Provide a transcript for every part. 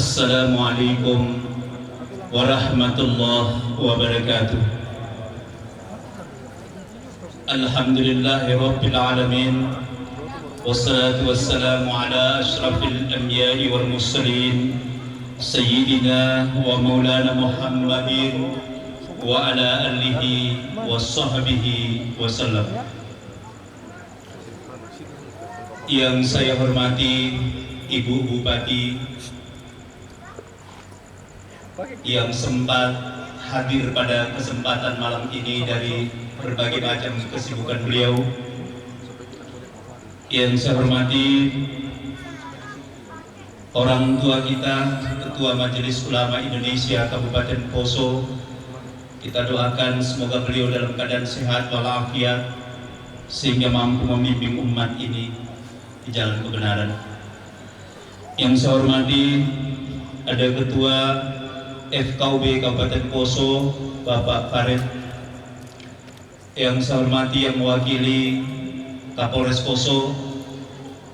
Assalamualaikum warahmatullahi wabarakatuh. Alhamdulillahirabbil alamin. Wassalatu wassalamu ala asyrafil anbiya'i wal mursalin sayyidina wa maulana Muhammadin wa ala alihi wa sahbihi wasallam. Yang saya hormati Ibu Bupati yang sempat hadir pada kesempatan malam ini dari berbagai macam kesibukan beliau. Yang saya hormati orang tua kita, Ketua Majelis Ulama Indonesia Kabupaten Poso. Kita doakan semoga beliau dalam keadaan sehat walafiat sehingga mampu membimbing umat ini di jalan kebenaran. Yang saya hormati ada Ketua FKUB Kabupaten Poso, Bapak Farid. Yang saya hormati yang mewakili Kapolres Poso,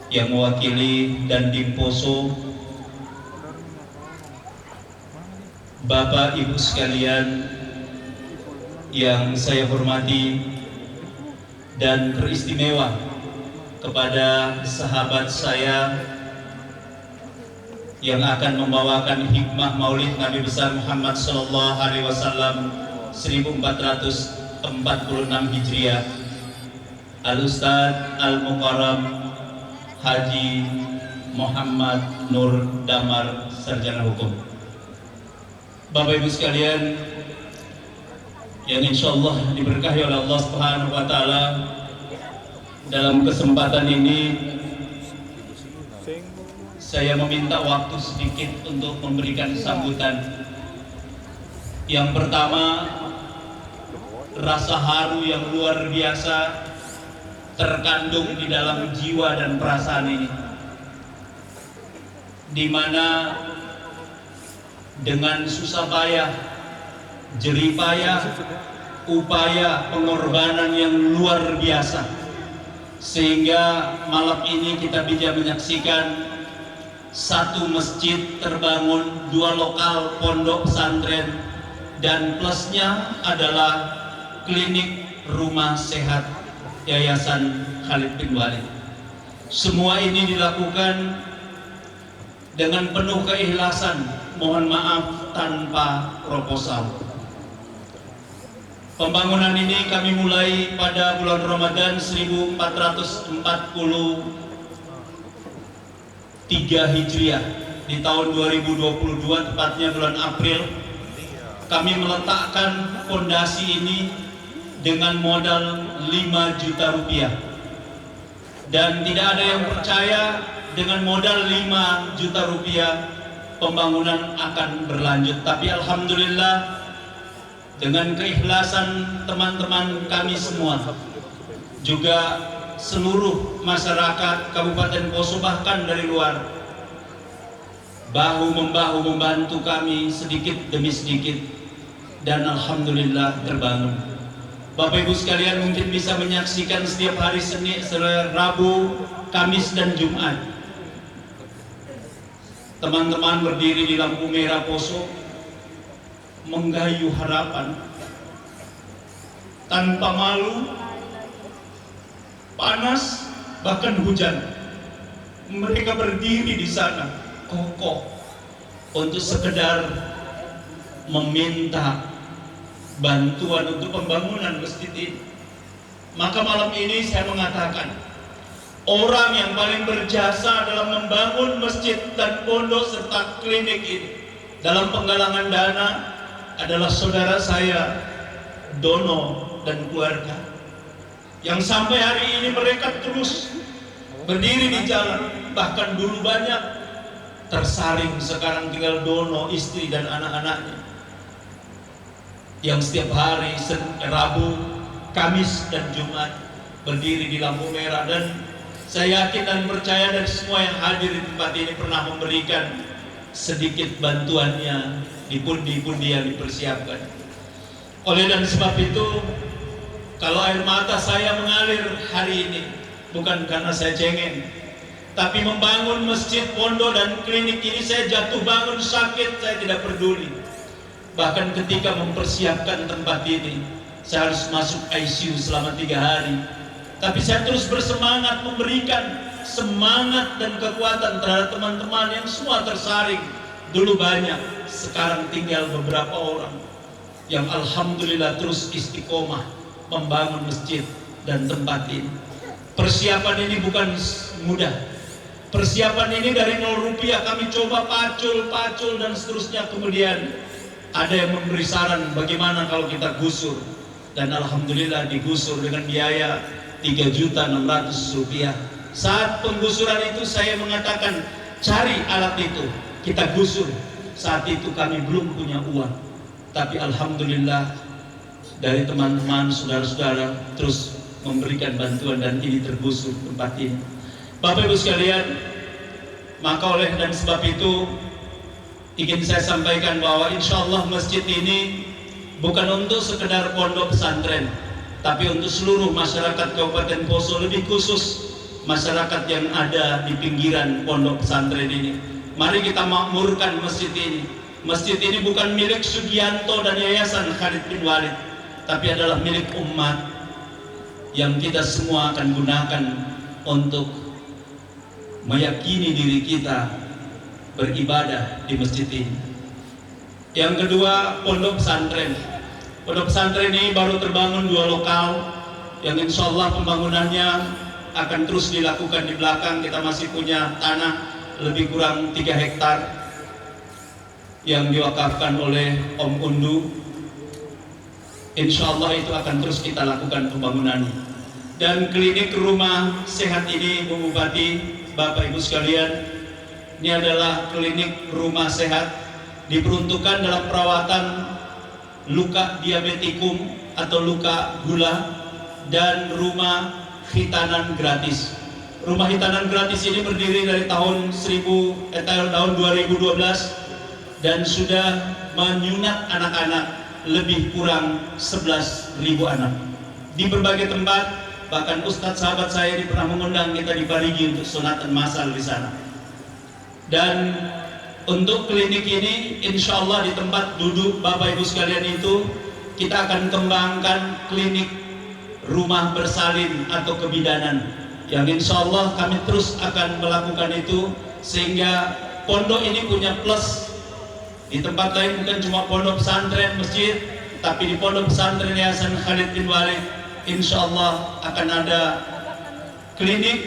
yang mewakili Dandim Poso, Bapak Ibu sekalian yang saya hormati, dan teristimewa kepada sahabat saya yang akan membawakan hikmah Maulid Nabi besar Muhammad sallallahu alaihi wasallam 1446 Hijriah, Al-Ustadz Al-Mukarram Haji Muhammad Nur Damar, Sarjana Hukum. Bapak Ibu sekalian yang insyaallah diberkahi oleh Allah Subhanahu wa taala, dalam kesempatan ini saya meminta waktu sedikit untuk memberikan sambutan. Yang pertama, rasa haru yang luar biasa terkandung di dalam jiwa dan perasaan ini, di mana dengan susah payah, jerih payah, upaya pengorbanan yang luar biasa, sehingga malam ini kita bisa menyaksikan satu masjid terbangun, 2 lokal pondok pesantren, dan plusnya adalah klinik rumah sehat Yayasan Khalid bin Walid. Semua ini dilakukan dengan penuh keikhlasan, mohon maaf tanpa proposal. Pembangunan ini kami mulai pada bulan Ramadan 1443 Hijriah di tahun 2022, tepatnya bulan April. Kami meletakkan fondasi ini dengan modal 5 juta rupiah, dan tidak ada yang percaya dengan modal 5 juta rupiah pembangunan akan berlanjut. Tapi alhamdulillah, dengan keikhlasan teman-teman kami semua, juga seluruh masyarakat Kabupaten Poso bahkan dari luar, bahu-membahu membantu kami sedikit demi sedikit, dan alhamdulillah terbangun. Bapak Ibu sekalian mungkin bisa menyaksikan setiap hari Senin, Rabu, Kamis dan Jumat teman-teman berdiri di lampu merah Poso menggayuh harapan tanpa malu, panas bahkan hujan. Mereka berdiri di sana kokoh untuk sekedar meminta bantuan untuk pembangunan masjid ini. Maka malam ini saya mengatakan, orang yang paling berjasa dalam membangun masjid dan pondok serta klinik ini dalam penggalangan dana adalah saudara saya Dono dan keluarga, yang sampai hari ini mereka terus berdiri di jalan. Bahkan dulu banyak tersaring, sekarang tinggal Dono, istri dan anak-anaknya, yang setiap hari Rabu, Kamis dan Jumat berdiri di lampu merah. Dan saya yakin dan percaya dari semua yang hadir di tempat ini pernah memberikan sedikit bantuannya di pundi-pundi yang dipersiapkan. Oleh dan sebab itu, kalau air mata saya mengalir hari ini bukan karena saya cengeng, Tapi membangun masjid, pondok dan klinik ini saya jatuh bangun sakit, saya tidak peduli. Bahkan ketika mempersiapkan tempat ini, saya harus masuk ICU selama 3 hari. Tapi saya terus bersemangat memberikan semangat dan kekuatan terhadap teman-teman yang semua tersaring. Dulu banyak, sekarang tinggal beberapa orang yang alhamdulillah terus istiqomah membangun masjid dan tempat ini. Persiapan ini bukan mudah. Persiapan ini dari 0 rupiah kami coba pacul dan seterusnya. Kemudian ada yang memberi saran bagaimana kalau kita gusur. Dan alhamdulillah digusur dengan biaya 3.600.000 rupiah. Saat penggusuran itu saya mengatakan cari alat itu, kita gusur. Saat itu kami belum punya uang. Tapi alhamdulillah dari teman-teman, saudara-saudara terus memberikan bantuan dan ini tergusur tempat ini. Bapak Ibu sekalian, maka oleh dan sebab itu ingin saya sampaikan bahwa insya Allah masjid ini bukan untuk sekedar pondok pesantren, tapi untuk seluruh masyarakat Kabupaten Poso, lebih khusus masyarakat yang ada di pinggiran pondok pesantren ini. Mari kita makmurkan masjid ini. Masjid ini bukan milik Sugianto dan Yayasan Khalid bin Walid, tapi adalah milik umat yang kita semua akan gunakan untuk meyakini diri kita beribadah di masjid ini. Yang kedua, pondok pesantren. Pondok pesantren ini baru terbangun 2 lokal yang insya Allah pembangunannya akan terus dilakukan di belakang. Kita masih punya tanah lebih kurang 3 hektar yang diwakafkan oleh Om Undu. Insya Allah itu akan terus kita lakukan pembangunannya. Dan klinik rumah sehat ini, Bu Bupati, Bapak Ibu sekalian, ini adalah klinik rumah sehat diperuntukkan dalam perawatan luka diabetikum atau luka gula dan rumah hitanan gratis. Rumah hitanan gratis ini berdiri dari tahun 2012 dan sudah menyunat anak-anak lebih kurang 11.000 anak di berbagai tempat. Bahkan Ustadz sahabat saya pernah mengundang kita di Parigi untuk sunatan massal di sana. Dan untuk klinik ini insya Allah di tempat duduk Bapak Ibu sekalian itu kita akan kembangkan klinik rumah bersalin atau kebidanan yang insya Allah kami terus akan melakukan itu, sehingga pondok ini punya plus. Di tempat lain bukan cuma pondok pesantren masjid, tapi di pondok pesantren Yayasan Khalid bin Walid insya Allah akan ada klinik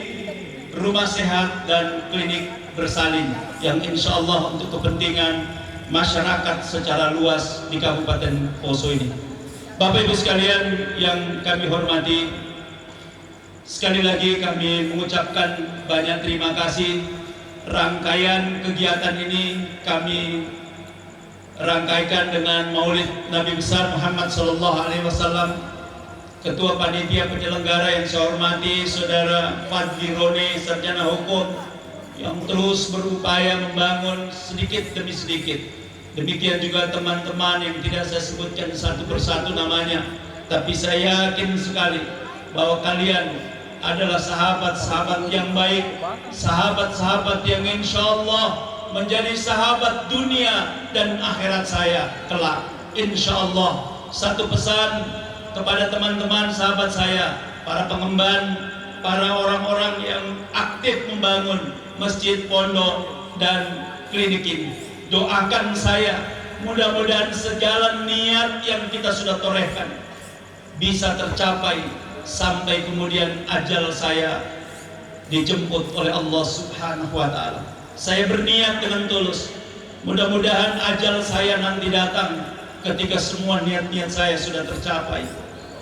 rumah sehat dan klinik bersalin yang insya Allah untuk kepentingan masyarakat secara luas di Kabupaten Poso ini. Bapak Ibu sekalian yang kami hormati, sekali lagi kami mengucapkan banyak terima kasih. Rangkaian kegiatan ini kami rangkaikan dengan Maulid Nabi besar Muhammad SAW. Ketua Panitia Penyelenggara yang saya hormati Saudara Fadli Roni, Sarjana Hukum, yang terus berupaya membangun sedikit demi sedikit. Demikian juga teman-teman yang tidak saya sebutkan satu persatu namanya, tapi saya yakin sekali bahwa kalian adalah sahabat-sahabat yang baik, sahabat-sahabat yang insya Allah menjadi sahabat dunia dan akhirat saya kelak. Insya Allah. Satu pesan kepada teman-teman sahabat saya, para pengemban, para orang-orang yang aktif membangun masjid, pondok, dan klinik ini. Doakan saya, mudah-mudahan segala niat yang kita sudah torehkan bisa tercapai sampai kemudian ajal saya dijemput oleh Allah Subhanahu wa Ta'ala. Saya berniat dengan tulus, mudah-mudahan ajal saya nanti datang ketika semua niat-niat saya sudah tercapai.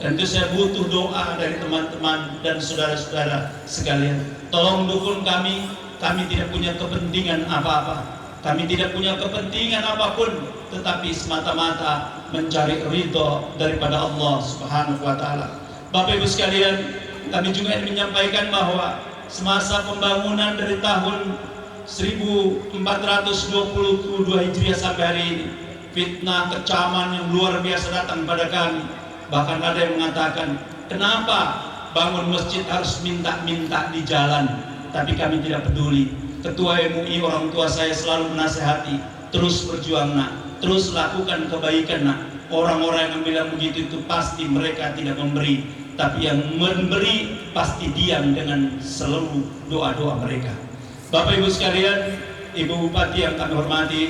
Dan itu saya butuh doa dari teman-teman dan saudara-saudara sekalian. Tolong dukung kami tidak punya kepentingan apa-apa. Kami tidak punya kepentingan apapun, tetapi semata-mata mencari ridho daripada Allah Subhanahu wa Ta'ala. Bapak Ibu sekalian, kami juga ingin menyampaikan bahwa semasa pembangunan dari tahun 1422 Hijriah sampai hari ini, fitnah kecaman yang luar biasa datang pada kami. Bahkan ada yang mengatakan, kenapa bangun masjid harus minta-minta di jalan? tapi kami tidak peduli. Ketua MUI, orang tua saya selalu menasehati, terus berjuang nak, terus lakukan kebaikan nak. Orang-orang yang bilang begitu itu pasti mereka tidak memberi, tapi yang memberi pasti diam dengan seluruh doa-doa mereka. Bapak Ibu sekalian, Ibu Bupati yang kami hormati,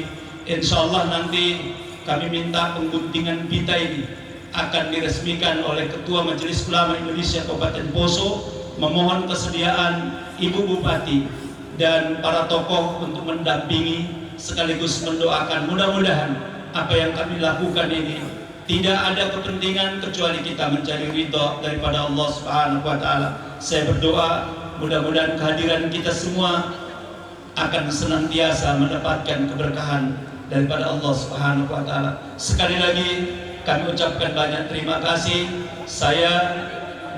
insya Allah nanti kami minta pengguntingan pita ini akan diresmikan oleh Ketua Majelis Ulama Indonesia Kabupaten Poso. Memohon kesediaan Ibu Bupati dan para tokoh untuk mendampingi sekaligus mendoakan. Mudah-mudahan apa yang kami lakukan ini tidak ada kepentingan kecuali kita mencari ridha daripada Allah Subhanahu wa taala. Saya berdoa mudah-mudahan kehadiran kita semua akan senantiasa mendapatkan keberkahan daripada Allah Subhanahu wa taala. Sekali lagi kami ucapkan banyak terima kasih. Saya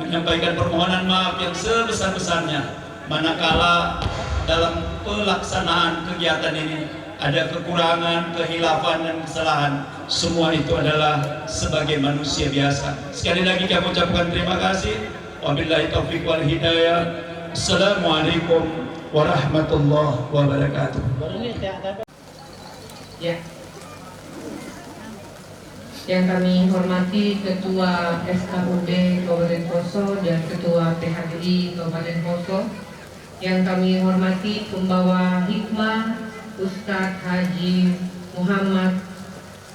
menyampaikan permohonan maaf yang sebesar-besarnya manakala dalam pelaksanaan kegiatan ini ada kekurangan, kehilafan dan kesalahan. Semua itu adalah sebagai manusia biasa. Sekali lagi kami ucapkan terima kasih. Wabillahi taufiq wal hidayah. Assalamualaikum warahmatullahi wabarakatuh. Ya. Yang kami hormati Ketua SKUD Kabupaten Poso dan Ketua PHDI Kabupaten Poso. Yang kami hormati pembawa hikmah Ustadz Haji Muhammad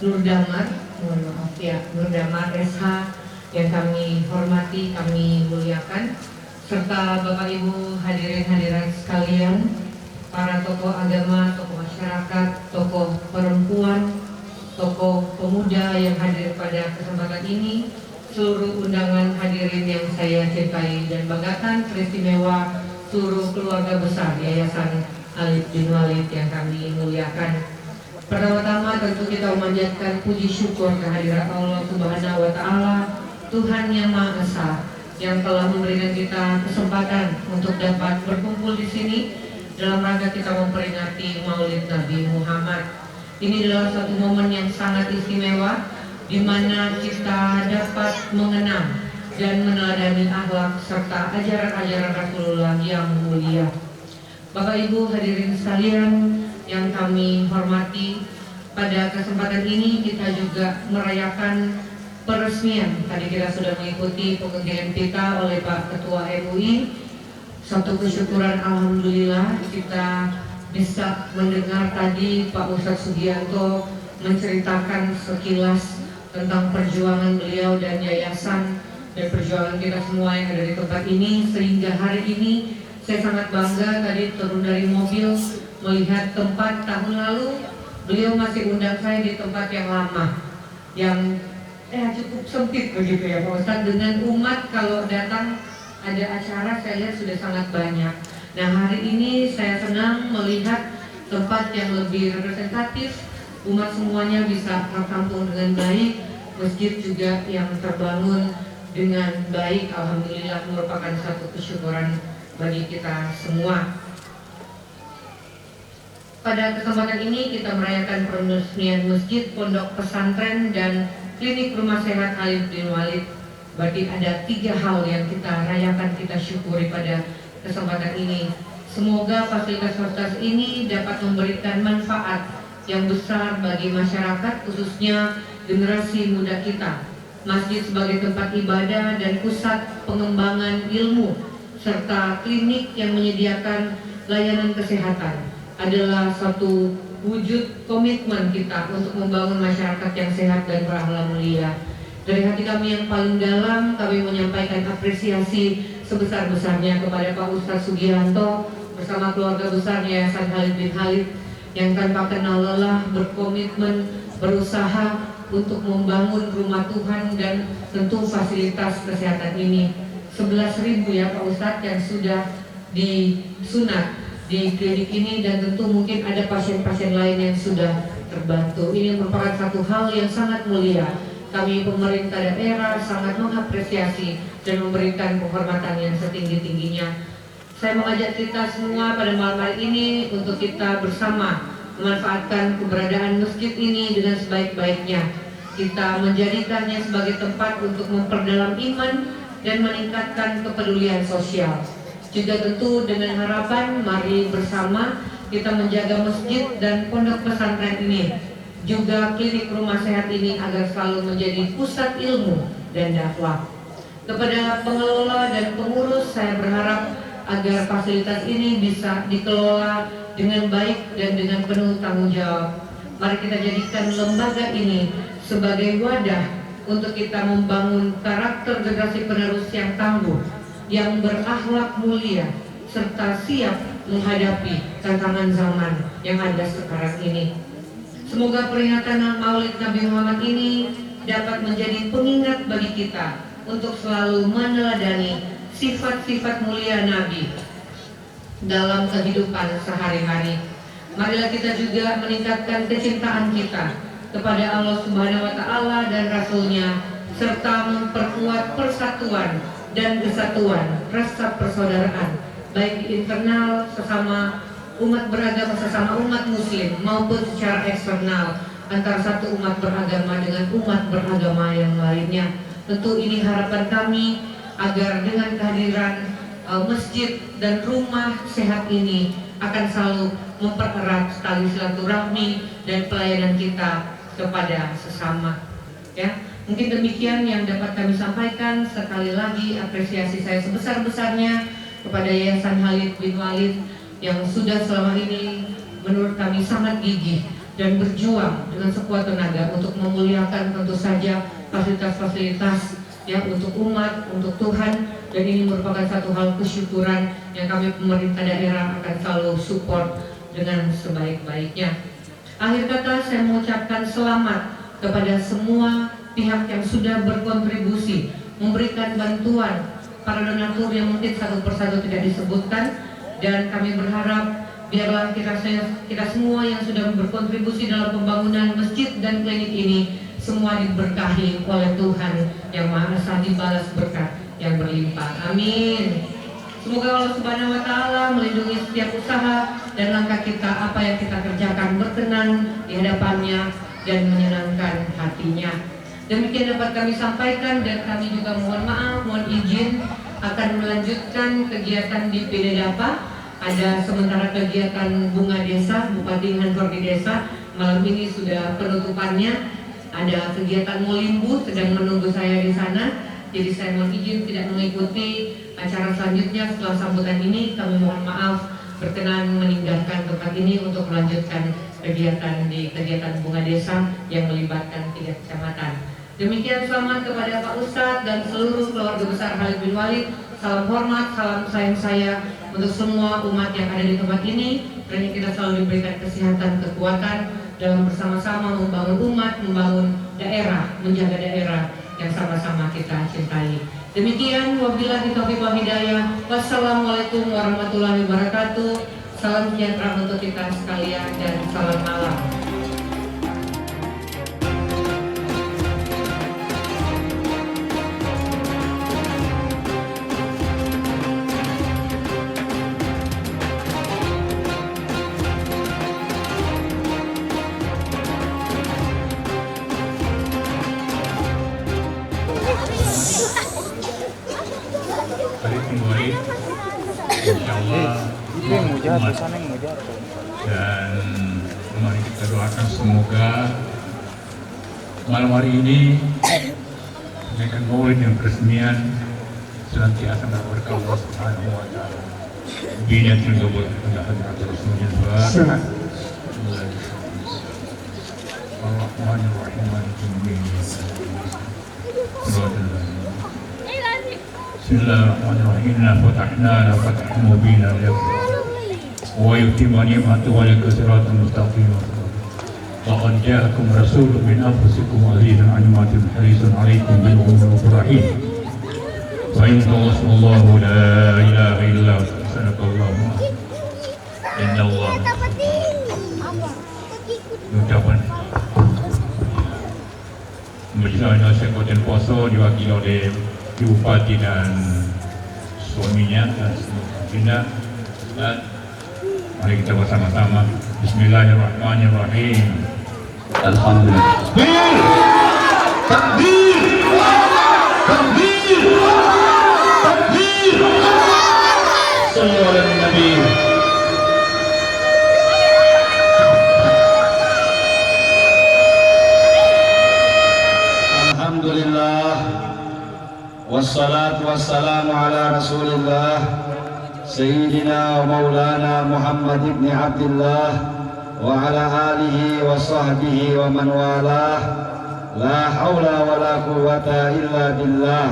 Nurdamar, Nurdamar SH, yang kami hormati, kami muliakan, serta Bapak Ibu hadirin-hadirat sekalian, para tokoh agama, tokoh masyarakat, tokoh perempuan, tokoh pemuda yang hadir pada kesempatan ini, seluruh undangan hadirin yang saya cintai dan banggakan, teristimewa seluruh keluarga besar Yayasan Khalid bin Walid yang kami muliakan. Pertama-tama tentu kita memanjatkan puji syukur kehadirat Allah Subhanahu wa taala, Tuhan yang Maha Esa, yang telah memberikan kita kesempatan untuk dapat berkumpul di sini dalam rangka kita memperingati Maulid Nabi Muhammad. Ini adalah satu momen yang sangat istimewa di mana kita dapat mengenang dan meneladani akhlak serta ajaran-ajaran Rasulullah yang mulia. Bapak Ibu hadirin sekalian yang kami hormati, pada kesempatan ini kita juga merayakan peresmian. Tadi kita sudah mengikuti pengundian pita oleh Pak Ketua MUI. Satu kesyukuran alhamdulillah kita bisa mendengar tadi Pak Ustadz Sugianto menceritakan sekilas tentang perjuangan beliau dan yayasan dan perjuangan kita semua yang ada di tempat ini, sehingga hari ini saya sangat bangga tadi turun dari mobil melihat tempat tahun lalu beliau masih undang saya di tempat yang lama yang cukup sempit begitu ya Pak Ustadz, dengan umat kalau datang ada acara saya lihat sudah sangat banyak. Nah hari ini saya senang melihat tempat yang lebih representatif, umat semuanya bisa tertampung dengan baik, masjid juga yang terbangun dengan baik, alhamdulillah merupakan satu kesyukuran bagi kita semua. Pada kesempatan ini kita merayakan peresmian masjid, pondok pesantren dan klinik rumah sehat Khalid bin Walid. Berarti ada 3 hal yang kita rayakan, kita syukuri pada kesempatan ini. Semoga fasilitas-fasilitas ini dapat memberikan manfaat yang besar bagi masyarakat, khususnya generasi muda kita. Masjid sebagai tempat ibadah dan pusat pengembangan ilmu serta klinik yang menyediakan layanan kesehatan adalah satu wujud komitmen kita untuk membangun masyarakat yang sehat dan berakhlak mulia. Dari hati kami yang paling dalam, kami menyampaikan apresiasi sebesar-besarnya kepada Pak Ustadz Sugianto bersama keluarga besar Yayasan Khalid bin Walid yang tanpa kenal lelah berkomitmen berusaha untuk membangun rumah Tuhan dan tentu fasilitas kesehatan ini. 11.000 ya Pak Ustadz yang sudah disunat di klinik ini, dan tentu mungkin ada pasien-pasien lain yang sudah terbantu. Ini merupakan satu hal yang sangat mulia. Kami pemerintah daerah sangat mengapresiasi dan memberikan penghormatan yang setinggi-tingginya. Saya mengajak kita semua pada malam hari ini untuk kita bersama memanfaatkan keberadaan masjid ini dengan sebaik-baiknya. Kita menjadikannya sebagai tempat untuk memperdalam iman dan meningkatkan kepedulian sosial. Juga tentu dengan harapan mari bersama kita menjaga masjid dan pondok pesantren ini, juga klinik rumah sehat ini agar selalu menjadi pusat ilmu dan dakwah. Kepada pengelola dan pengurus, saya berharap agar fasilitas ini bisa dikelola dengan baik dan dengan penuh tanggung jawab. Mari kita jadikan lembaga ini sebagai wadah untuk kita membangun karakter generasi penerus yang tangguh, yang berakhlak mulia, serta siap menghadapi tantangan zaman yang ada sekarang ini. Semoga peringatan Maulid Nabi Muhammad ini dapat menjadi pengingat bagi kita untuk selalu meneladani sifat-sifat mulia Nabi dalam kehidupan sehari-hari. Marilah kita juga meningkatkan kecintaan kita kepada Allah Subhanahu wa Ta'ala dan Rasul-Nya, serta memperkuat persatuan dan kesatuan rasa persaudaraan baik di internal sesama umat beragama, sesama umat muslim, maupun secara eksternal antara satu umat beragama dengan umat beragama yang lainnya. Tentu ini harapan kami agar dengan kehadiran masjid dan rumah sehat ini akan selalu mempererat tali silaturahmi dan pelayanan kita kepada sesama. Ya, mungkin demikian yang dapat kami sampaikan. Sekali lagi apresiasi saya sebesar-besarnya kepada Yayasan Khalid bin Walid yang sudah selama ini menurut kami sangat gigih dan berjuang dengan sekuat tenaga untuk memuliakan tentu saja fasilitas-fasilitas yang untuk umat, untuk Tuhan, dan ini merupakan satu hal kesyukuran yang kami pemerintah daerah akan selalu support dengan sebaik-baiknya. Akhir kata, saya mengucapkan selamat kepada semua pihak yang sudah berkontribusi memberikan bantuan, para donatur yang mungkin satu persatu tidak disebutkan. Dan kami berharap biarlah kita semua yang sudah berkontribusi dalam pembangunan masjid dan klinik ini semua diberkahi oleh Tuhan yang Maha Esa, dibalas berkat yang berlimpah. Amin. Semoga Allah Subhanahu wa Ta'ala melindungi setiap usaha dan langkah kita, apa yang kita kerjakan berkenan di hadapannya dan menyenangkan hatinya. Demikian dapat kami sampaikan, dan kami juga mohon maaf, mohon izin akan melanjutkan kegiatan di Pidedapa. Ada sementara kegiatan bunga desa, Bupati Handor di desa. Malam ini sudah penutupannya. Ada kegiatan Molimbu sedang menunggu saya di sana. Jadi saya mohon izin tidak mengikuti acara selanjutnya setelah sambutan ini. Kami mohon maaf berkenan meninggalkan tempat ini untuk melanjutkan kegiatan di kegiatan bunga desa yang melibatkan 3 kecamatan. Demikian, selamat kepada Pak Ustadz dan seluruh keluarga besar Khalid bin Walid. Salam hormat, salam sayang saya untuk semua umat yang ada di tempat ini. Dan kita selalu diberikan kesehatan, kekuatan dalam bersama-sama membangun umat, membangun daerah, menjaga daerah yang sama-sama kita cintai. Demikian, wabillahi taufiq wal hidayah. Wassalamualaikum warahmatullahi wabarakatuh. Salam sejahtera untuk kita sekalian dan salam malam. Insyaallah dan mari kita doakan semoga malam hari ini dengan Maulid yang peresmian senantiasa berkah Allah Subhanahu wa Ta'ala. Binatul qabul ila hadrat Rasulullah. Bismillahirrahmanirrahim. Bismillahirrahmanirrahim. Inna fatahna laka fathan mubina wa yutimmu ni'matahu 'alaika siratan mustaqima. Laqad ja'akum rasulun min anfusikum azizun 'alaihi harisun 'alaikum bil mu'minina rahim. Wa in tawassallahu la ilaha illa huwa sadaqallahu. Inna Allah ucapan Majelis Sekretariat Poso diwakili oleh Ibu Bupati dan suaminya dan semuanya. Dan mari kita bersama-sama. Bismillahirrahmanirrahim. Alhamdulillah. Takbir! Takbir! Takbir! sallu ala nabi. Alhamdulillah wassalatu wassalamu ala rasulillah Sayyidina wa maulana Muhammad ibn Abdullah wa ala alihi wa sahbihi wa man walah. La hawla wa la quwwata illa billah.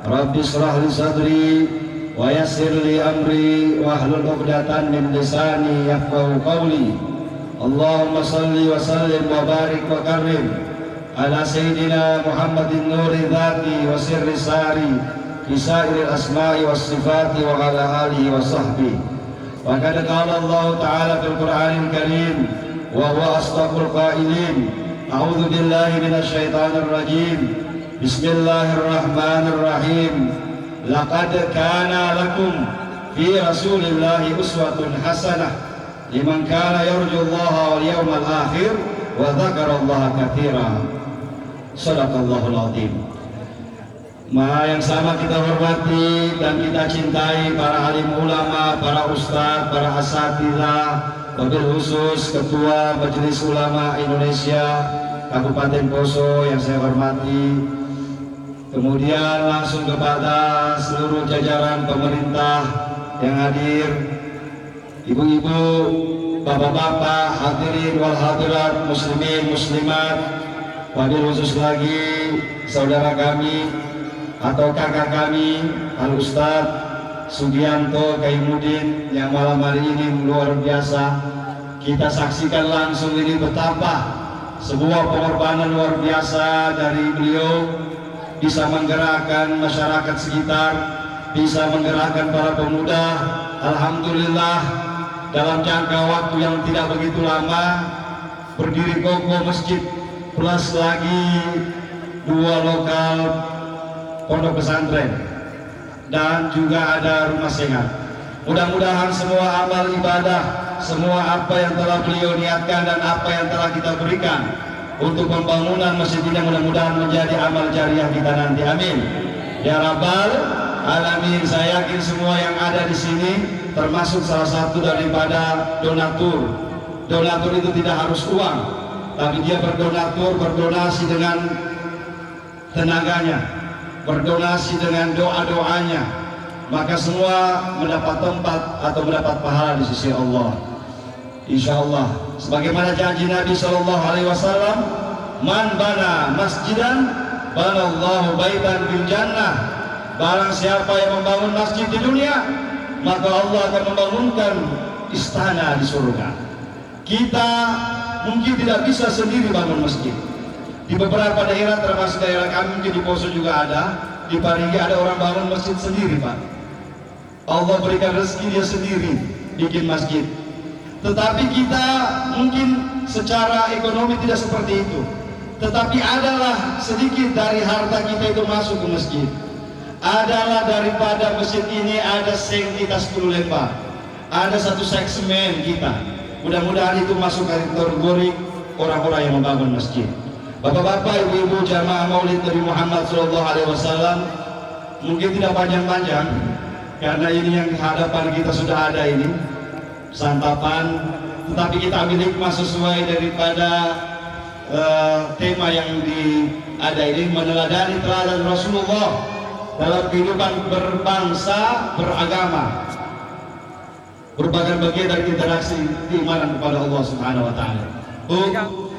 Rabbi israh li sadri wa yassir li amri wa hlul 'uqdatan min lisani yafqahu qawli. Allahumma salli wa sallim wa barik wa karim ala Sayyidina Muhammadin nuri dhati wa sirri sari fi sa'iril asma'i was sifati wa ala alihi wa sahbihi. Wa qad qala Allah ta'ala fil Qur'anil Karim wa huwa asdaqul qailin. A'udzu billahi minasy syaithanir rajim. Bismillahirrahmanirrahim. Laqad kana lakum fi Rasulillahi uswatun hasanah liman kana yarjullaha wal yawmal akhir wa dzakarallaha katsiran. Shadaqallahul azim. Yang sama kita hormati dan kita cintai para alim ulama, para ustadz, para asatidzah, wabil khusus Ketua Majelis Ulama Indonesia Kabupaten Poso yang saya hormati. Kemudian langsung kepada seluruh jajaran pemerintah yang hadir, ibu-ibu, bapak-bapak, hadirin wal hadirat, muslimin, muslimat, wabil khusus lagi saudara kami atau kakak kami Al Ustadz Sugianto Kaimudin yang malam hari ini luar biasa. Kita saksikan langsung ini betapa sebuah pengorbanan luar biasa dari beliau, bisa menggerakkan masyarakat sekitar, bisa menggerakkan para pemuda. Alhamdulillah dalam jangka waktu yang tidak begitu lama berdiri kokoh masjid plus lagi 2 lokal pondok pesantren dan juga ada rumah sehat. Mudah-mudahan semua amal ibadah, semua apa yang telah beliau niatkan dan apa yang telah kita berikan untuk pembangunan masjid ini mudah-mudahan menjadi amal jariah kita nanti. Amin ya rabbal alamin. Saya yakin semua yang ada di sini termasuk salah satu daripada donatur. Donatur itu tidak harus uang, tapi dia berdonasi dengan tenaganya, berdonasi dengan doa-doanya, maka semua mendapat tempat atau mendapat pahala di sisi Allah. Insyaallah, sebagaimana janji Nabi Shallallahu Alaihi Wasallam, man bana masjidan, banallahu baitan fil jannah. Barang siapa yang membangun masjid di dunia, maka Allah akan membangunkan istana di surga. Kita mungkin tidak bisa sendiri bangun masjid. Di beberapa daerah, termasuk daerah kami di Poso juga ada, di Parigi ada orang bangun masjid sendiri, Pak. Allah berikan rezeki dia sendiri bikin masjid. Tetapi kita mungkin secara ekonomi tidak seperti itu. Tetapi adalah sedikit dari harta kita itu masuk ke masjid. Adalah daripada masjid ini ada seng kita 10 lembar. Ada 1 sek semen kita. Mudah-mudahan itu masuk kategori orang-orang yang membangun masjid. Bapak-bapak, ibu-ibu, jamaah Maulid Nabi Muhammad SAW, mungkin tidak panjang-panjang karena ini yang di hadapan kita sudah ada ini santapan, tetapi kita ambil hikmah sesuai daripada tema yang ada ini, meneladani teladan Rasulullah dalam kehidupan berbangsa, beragama, merupakan bagian dari interaksi keimanan kepada Allah Subhanahu wa taala.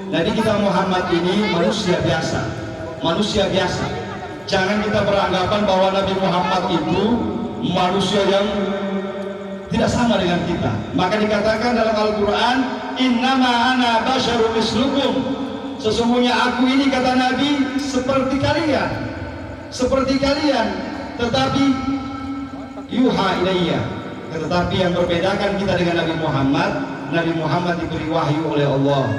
Jadi kita Muhammad ini manusia biasa, manusia biasa. Jangan kita beranggapan bahwa Nabi Muhammad itu manusia yang tidak sama dengan kita. Maka dikatakan dalam Al-Quran, innama ana basyarum mislukum. Sesungguhnya aku ini, kata Nabi, seperti kalian, tetapi yuha ilayya. Tetapi yang membedakan kita dengan Nabi Muhammad diberi wahyu oleh Allah.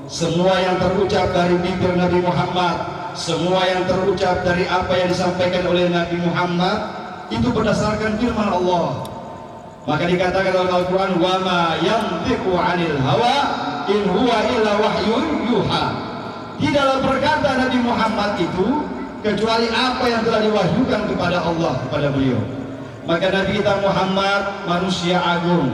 Semua yang terucap dari bibir Nabi Muhammad, semua yang terucap dari apa yang disampaikan oleh Nabi Muhammad itu berdasarkan firman Allah. Maka dikatakan dalam Al-Quran, wa ma yantiqu 'anil hawa in huwa illa wahyun yuha. Tidaklah berkata Nabi Muhammad itu kecuali apa yang telah diwahyukan kepada Allah, kepada beliau. Maka Nabi kita Muhammad manusia agung,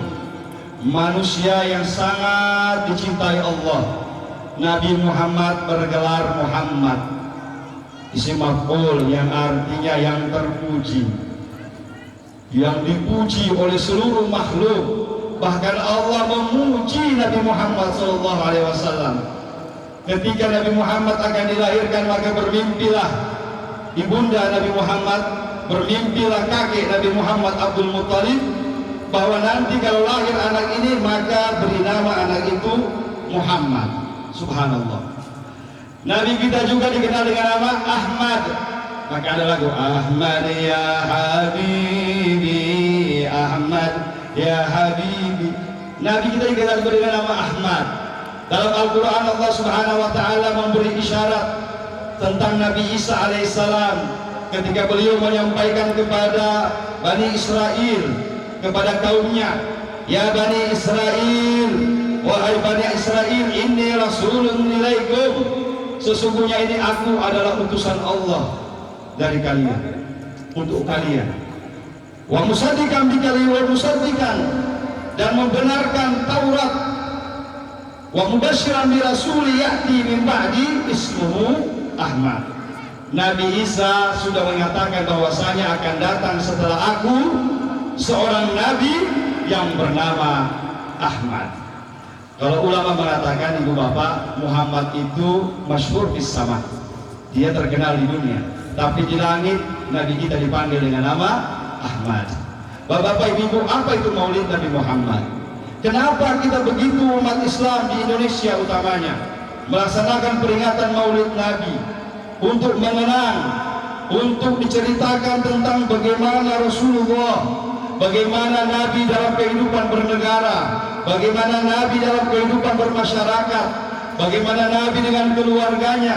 manusia yang sangat dicintai Allah. Nabi Muhammad bergelar Muhammad, isim maf'ul yang artinya yang terpuji, yang dipuji oleh seluruh makhluk. Bahkan Allah memuji Nabi Muhammad SAW. Ketika Nabi Muhammad akan dilahirkan, maka bermimpilah ibunda Nabi Muhammad, bermimpilah kakek Nabi Muhammad Abdul Muttalib, bahwa nanti kalau lahir anak ini maka beri nama anak itu Muhammad. Subhanallah. Nabi kita juga dikenal dengan nama Ahmad. Maka ada lagu Ahmad ya Habibi, Ahmad ya Habibi. Nabi kita dikenal dengan nama Ahmad. Dalam Al-Quran Allah Subhanahu wa Ta'ala memberi isyarat tentang Nabi Isa alaihissalam ketika beliau menyampaikan kepada Bani Israel, kepada kaumnya, ya Bani Israel, wahai Bani Israel, inni rasulun ilaikum, sesungguhnya ini aku adalah utusan Allah dari kalian, untuk kalian. Wa musaddiqan bikali wa musaddiqan, dan membenarkan Taurat. Wa mubasysyiran bi rasuli ya'ti min ba'di ismuhu Ahmad. Nabi Isa sudah mengatakan bahwasanya akan datang setelah aku seorang nabi yang bernama Ahmad. Kalau ulama mengatakan, ibu bapak, Muhammad itu masyhur di sama, dia terkenal di dunia, tapi di langit Nabi kita dipanggil dengan nama Ahmad. Bapak ibu, apa itu Maulid Nabi Muhammad? Kenapa kita begitu umat Islam di Indonesia utamanya melaksanakan peringatan Maulid Nabi? Untuk mengenang, untuk diceritakan tentang bagaimana Rasulullah, bagaimana Nabi dalam kehidupan bernegara, bagaimana Nabi dalam kehidupan bermasyarakat, bagaimana Nabi dengan keluarganya.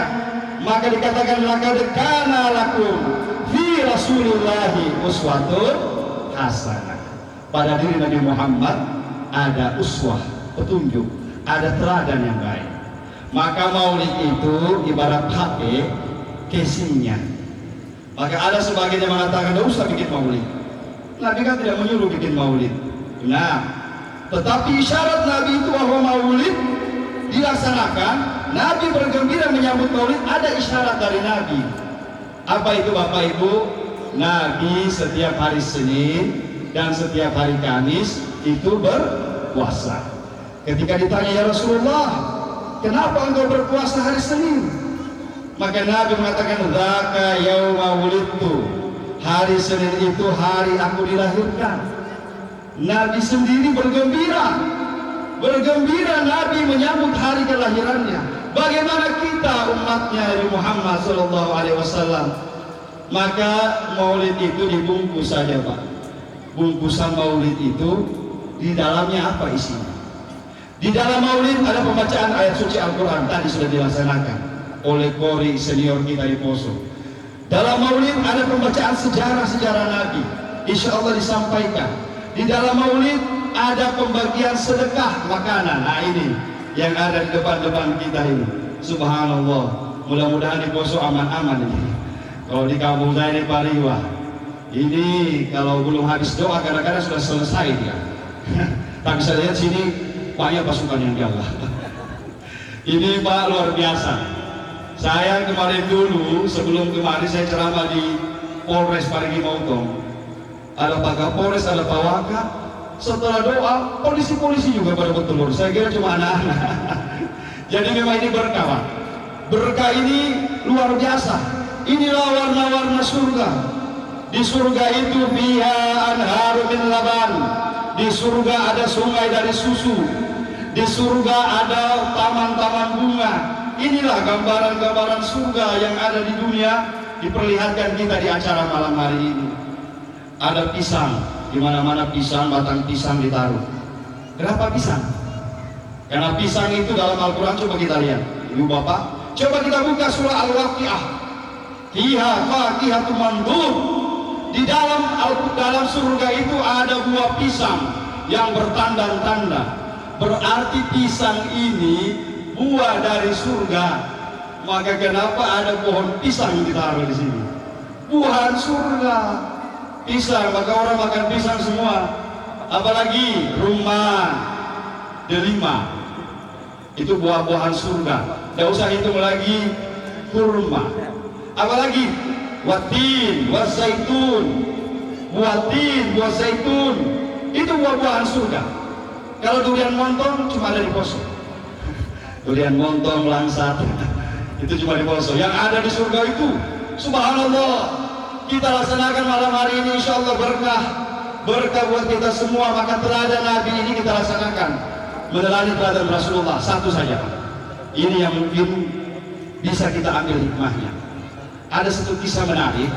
Maka dikatakan laqad kana lakum fi Rasulillahi uswatun hasanah. Pada diri Nabi Muhammad ada uswah, petunjuk, ada teladan yang baik. Maka Maulid itu ibarat HP casingnya. Maka ada sebagian yang mengatakan tidak usah bikin Maulid, Nabi kan tidak menyuruh bikin Maulid. Nah, tetapi isyarat Nabi itu bahwa Maulid dilaksanakan, Nabi bergembira menyambut Maulid, ada isyarat dari Nabi. Apa itu Bapak Ibu? Nabi setiap hari Senin dan setiap hari Kamis itu berpuasa. Ketika ditanya, ya Rasulullah, kenapa engkau berpuasa hari Senin? Maka Nabi mengatakan, dzaka yauma wulidtu, hari Senin itu hari aku dilahirkan. Nabi sendiri bergembira Nabi menyambut hari kelahirannya. Bagaimana kita umatnya Nabi Muhammad SAW? Maka Maulid itu dibungkus saja Pak. Bungkusan Maulid itu di dalamnya apa isinya? Di dalam Maulid ada pembacaan ayat suci Al-Quran, tadi sudah dilaksanakan oleh Kori senior kita di Poso. Dalam Maulid ada pembacaan sejarah-sejarah Nabi, insya Allah disampaikan. Di dalam Maulid ada pembagian sedekah makanan. Nah ini yang ada di depan-depan kita ini. Subhanallah. Mudah-mudahan di Poso aman-aman ini. Kalau di kampung saya di Pariwa, ini kalau belum habis doa kadang-kadang sudah selesai dia. Tapi saya lihat sini banyak pasukan yang jaga. Ini Pak luar biasa. Saya kemarin dulu, sebelum kemarin saya ceramah di Polres Parigi Motong. Ada Pak Kapolres, ada Pak Waka. Setelah doa, polisi-polisi juga pada bertelur. Saya kira cuma anak-anak. Jadi memang ini berkah Pak. Berkah ini luar biasa. Inilah warna-warna surga. Di surga itu fiha anharu min laban. Di surga ada sungai dari susu. Di surga ada taman-taman bunga. Inilah gambaran-gambaran surga yang ada di dunia, diperlihatkan kita di acara malam hari ini. Ada pisang, di mana-mana pisang, batang pisang ditaruh. Kenapa pisang? Karena pisang itu dalam Al-Quran, coba kita lihat, ibu bapak, coba kita buka surah Al-Waqiah. Fiha faqihatun mandur. Di dalam surga itu ada buah pisang yang bertanda-tanda. Berarti pisang ini buah dari surga. Maka kenapa ada pohon pisang ditaruh di sini? Buah surga. pisang, maka orang makan pisang semua. Apalagi rumah, delima, itu buah-buahan surga. Tidak usah hitung lagi kurma. Apalagi watin, wazaitun, buah zaitun, itu buah-buahan surga. Kalau durian montong cuma ada di Poso. Durian montong, langsat, itu cuma di Poso. Yang ada di surga itu, subhanallah, kita laksanakan malam hari ini, insya Allah berkah buat kita semua. Maka teladan Nabi ini kita laksanakan, meneladani teladan Rasulullah. Satu saja, ini yang mungkin bisa kita ambil hikmahnya. Ada satu kisah menarik.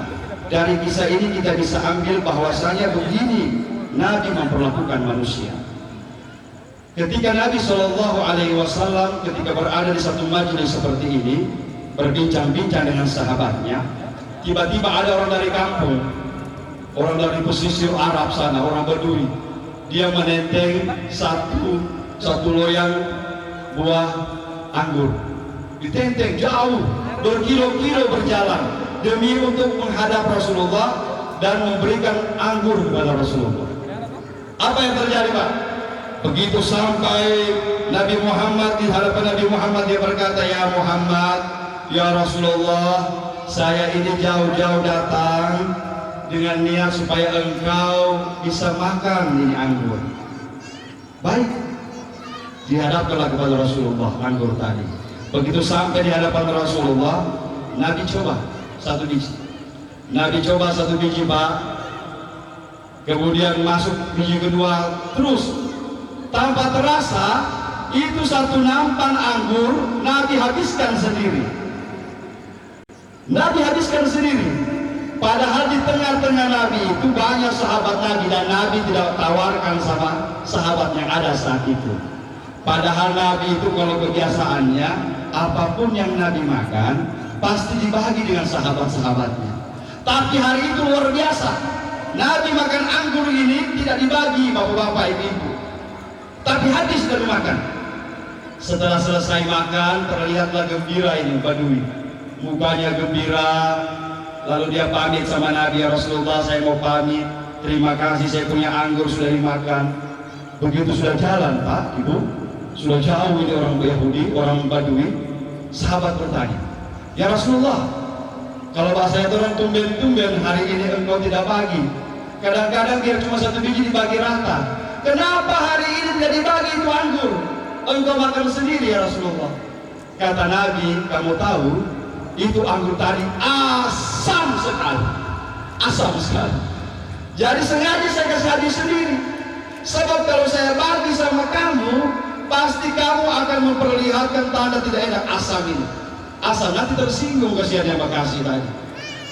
Dari kisah ini kita bisa ambil bahwasanya begini Nabi memperlakukan manusia. Ketika Nabi SAW ketika berada di satu majelis seperti ini, berbincang-bincang dengan sahabatnya, tiba-tiba ada orang dari kampung, orang dari pesisir Arab sana, orang Badui. Dia menenteng satu loyang buah anggur. Ditenteng jauh, berkilo-kilo berjalan demi untuk menghadap Rasulullah dan memberikan anggur kepada Rasulullah. Apa yang terjadi, Pak? Begitu sampai Nabi Muhammad, di hadapan Nabi Muhammad, dia berkata, "Ya Muhammad, ya Rasulullah, saya ini jauh-jauh datang dengan niat supaya engkau bisa makan ini anggur." Baik, dihadapkanlah kepada Rasulullah anggur tadi. Begitu sampai di hadapan Rasulullah, Nabi coba satu biji. Nabi coba satu biji, Pak. Kemudian masuk biji kedua, terus tanpa terasa itu satu nampan anggur Nabi habiskan sendiri. Nabi habiskan sendiri. Padahal di tengah-tengah Nabi itu banyak sahabat Nabi, dan Nabi tidak tawarkan sama sahabat yang ada saat itu. Padahal Nabi itu kalau kebiasaannya, apapun yang Nabi makan pasti dibagi dengan sahabat-sahabatnya. Tapi hari itu luar biasa. Nabi makan anggur ini tidak dibagi bapak-bapak, ibu-ibu, tapi habis dan makan. Setelah selesai makan, terlihatlah gembira ini Badui. Mukanya gembira. Lalu dia pamit sama Nabi, "Ya Rasulullah, saya mau pamit. Terima kasih, saya punya anggur sudah dimakan." Begitu sudah jalan, Pak, Ibu, sudah jauh ini orang Yahudi, orang Badui. Sahabat bertanya, "Ya Rasulullah, kalau bahasa itu orang tumben-tumben hari ini engkau tidak bagi. Kadang-kadang biar cuma satu biji dibagi rata. Kenapa hari ini tidak dibagi itu anggur? Engkau makan sendiri ya Rasulullah." Kata Nabi, "Kamu tahu, itu anggur tadi asam sekali. Asam sekali. Jadi sengaja saya kasih habis sendiri. Sebab kalau saya bagi sama kamu, pasti kamu akan memperlihatkan tanda tidak enak asam ini. Asam, nanti tersinggung kasihan yang makasih tadi.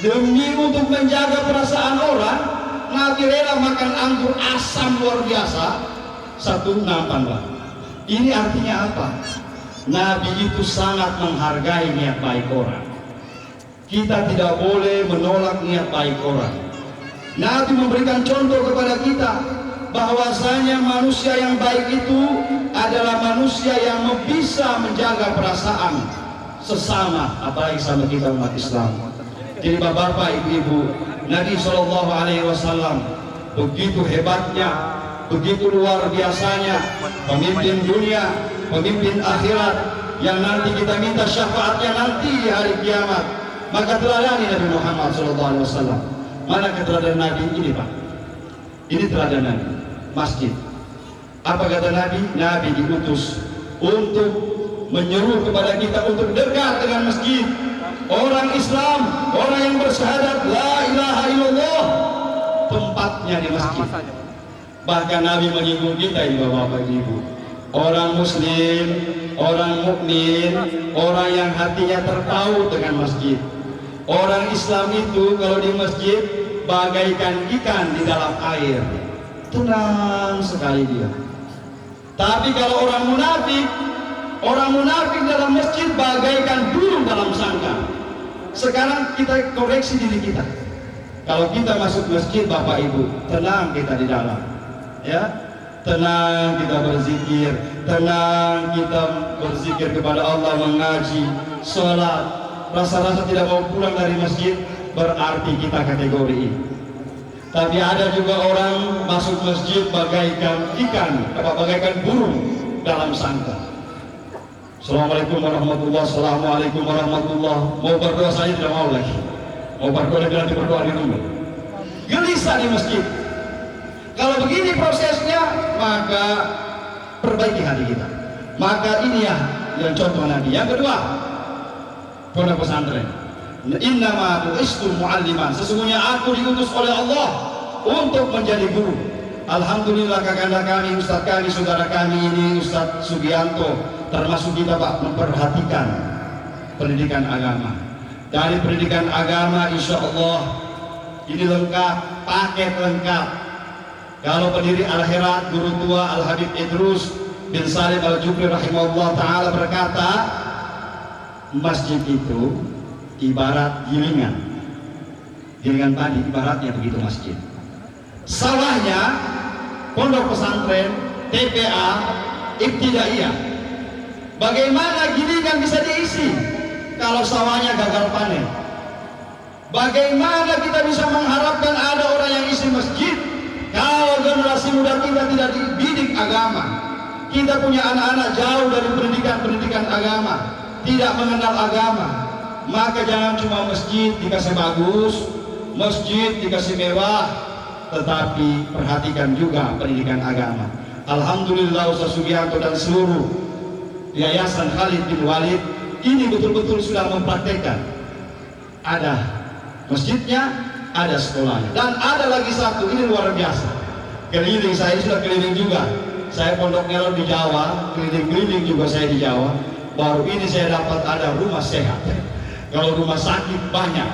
Demi untuk menjaga perasaan orang, Nabi rela makan anggur asam luar biasa, satu nampan, Pak. Ini artinya apa? Nabi itu sangat menghargai niat baik orang. Kita tidak boleh menolak niat baik orang. Nabi memberikan contoh kepada kita bahwasanya manusia yang baik itu adalah manusia yang bisa menjaga perasaan sesama, apalagi sama kita umat Islam. Jadi bapak-bapak, ibu-ibu, Nabi SAW begitu hebatnya, begitu luar biasanya, pemimpin dunia, pemimpin akhirat, yang nanti kita minta syafaatnya nanti di hari kiamat. Maka teladani Nabi Muhammad SAW. Mana keteladanan Nabi ini, Pak? Ini teladan Nabi. Masjid. Apa kata Nabi? Nabi diutus untuk menyeru kepada kita untuk dekat dengan masjid. Orang Islam, orang yang bersyahadat la ilaha illallah, tempatnya di masjid. Bahkan Nabi menyinggung kita, ibu bapak ibu, orang muslim, orang mukmin, orang yang hatinya terpaut dengan masjid. Orang Islam itu kalau di masjid bagaikan ikan di dalam air, tenang sekali dia. Tapi kalau orang munafik dalam masjid bagaikan burung dalam sangkar. Sekarang kita koreksi diri kita. Kalau kita masuk masjid, Bapak Ibu, tenang kita di dalam, ya, tenang kita berzikir, tenang kita berzikir kepada Allah, mengaji, sholat. Rasa-rasa tidak mau pulang dari masjid, berarti kita kategori ini. Tapi ada juga orang masuk masjid bagaikan ikan, bagaikan burung dalam sangkar. Assalamualaikum warahmatullahi wabarakatuh. Assalamualaikum warahmatullahi wabarakatuh. Mau berdoa saja tidak mau lagi. Mau berdoa lagi nanti berdoa di rumah. Gelisah di masjid. Kalau begini prosesnya, maka perbaiki hati kita. Maka ini ya yang contoh Nabi. Yang kedua, pondok pesantren. Innama bu'istu mu'alliman. Sesungguhnya aku diutus oleh Allah untuk menjadi guru. Alhamdulillah kakanda kami, ustaz kami, saudara kami ini Ustaz Sugianto termasuk kita Pak memperhatikan pendidikan agama. Dari pendidikan agama insya Allah ini lengkap, paket lengkap. Kalau pendiri Al-Herat, guru tua Al-Habib Idrus bin Salim Al-Jubri rahimahullah ta'ala berkata, masjid itu ibarat gilingan padi, ibaratnya begitu masjid. Sawahnya pondok pesantren, TPA, ibtidaiyah. Bagaimana gilingan bisa diisi kalau sawahnya gagal panen? Bagaimana kita bisa mengharapkan ada orang yang isi masjid kalau generasi muda kita tidak dididik agama? Kita punya anak-anak jauh dari pendidikan agama, tidak mengenal agama. Maka jangan cuma masjid dikasih bagus, masjid dikasih mewah, tetapi perhatikan juga pendidikan agama. Alhamdulillah Ustaz Sugianto dan seluruh Yayasan Khalid bin Walid ini betul-betul sudah mempraktekkan. Ada masjidnya, ada sekolahnya, dan ada lagi satu, ini luar biasa. Keliling, saya sudah keliling juga. Saya pondok ngelor di Jawa, keliling-keliling juga saya di Jawa. Baru ini saya dapat ada rumah sehat. Kalau rumah sakit banyak,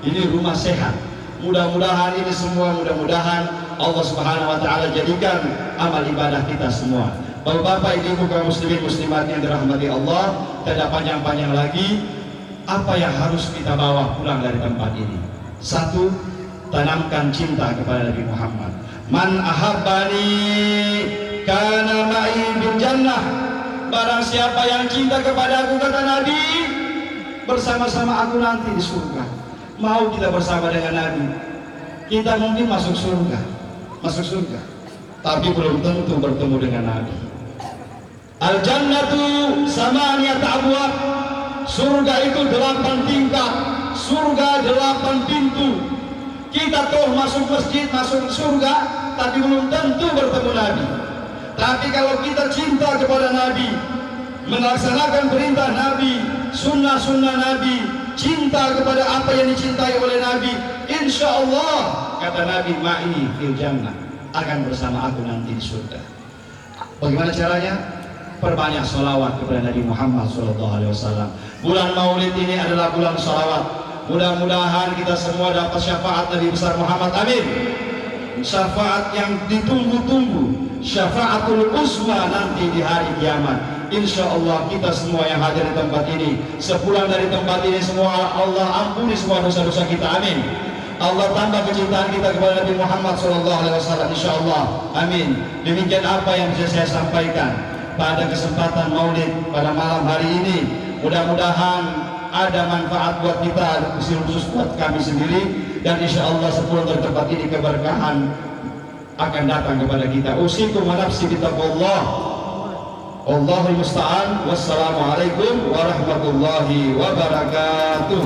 ini rumah sehat. Mudah-mudahan ini semua, mudah-mudahan Allah Subhanahu wa ta'ala jadikan amal ibadah kita semua. Bapak-bapak, ibu kaum muslimin muslimat yang dirahmati Allah, tidak panjang-panjang lagi, apa yang harus kita bawa pulang dari tempat ini? Satu, tanamkan cinta kepada Nabi Muhammad. Man ahabbani kana ma'i bil jannah. Barang siapa yang cinta kepada aku, kata Nabi, bersama-sama aku nanti di surga. Mau kita bersama dengan Nabi, kita mungkin masuk surga, tapi belum tentu bertemu dengan Nabi. Al jannatu samaniyat abwab. Surga itu 8 tingkat, surga 8 pintu. Kita toh masuk masjid, masuk surga, tapi belum tentu bertemu Nabi. Tapi kalau kita cinta kepada Nabi, melaksanakan perintah Nabi, sunnah-sunnah Nabi, cinta kepada apa yang dicintai oleh Nabi, insya Allah, kata Nabi, ma'i fil jannah, akan bersama aku nanti di surga. Bagaimana caranya? Perbanyak sholawat kepada Nabi Muhammad SAW. Bulan Maulid ini adalah bulan sholawat. Mudah-mudahan kita semua dapat syafaat Nabi besar Muhammad. Amin. Syafaat yang ditunggu-tunggu, syafaatul uzma nanti di hari kiamat. Insya Allah kita semua yang hadir di tempat ini, sepulang dari tempat ini semua Allah ampuni semua dosa-dosa kita. Amin. Allah tambah kecintaan kita kepada Nabi Muhammad SAW. Insya Allah. Amin. Demikian apa yang bisa saya sampaikan pada kesempatan Maulid pada malam hari ini. Mudah-mudahan ada manfaat buat kita, khusus buat kami sendiri, dan insya Allah sepulang dari tempat ini keberkahan akan datang kepada kita. Usikum wa nafsi bitaqwallah. Allahul musta'an. Wassalamualaikum warahmatullahi wabarakatuh.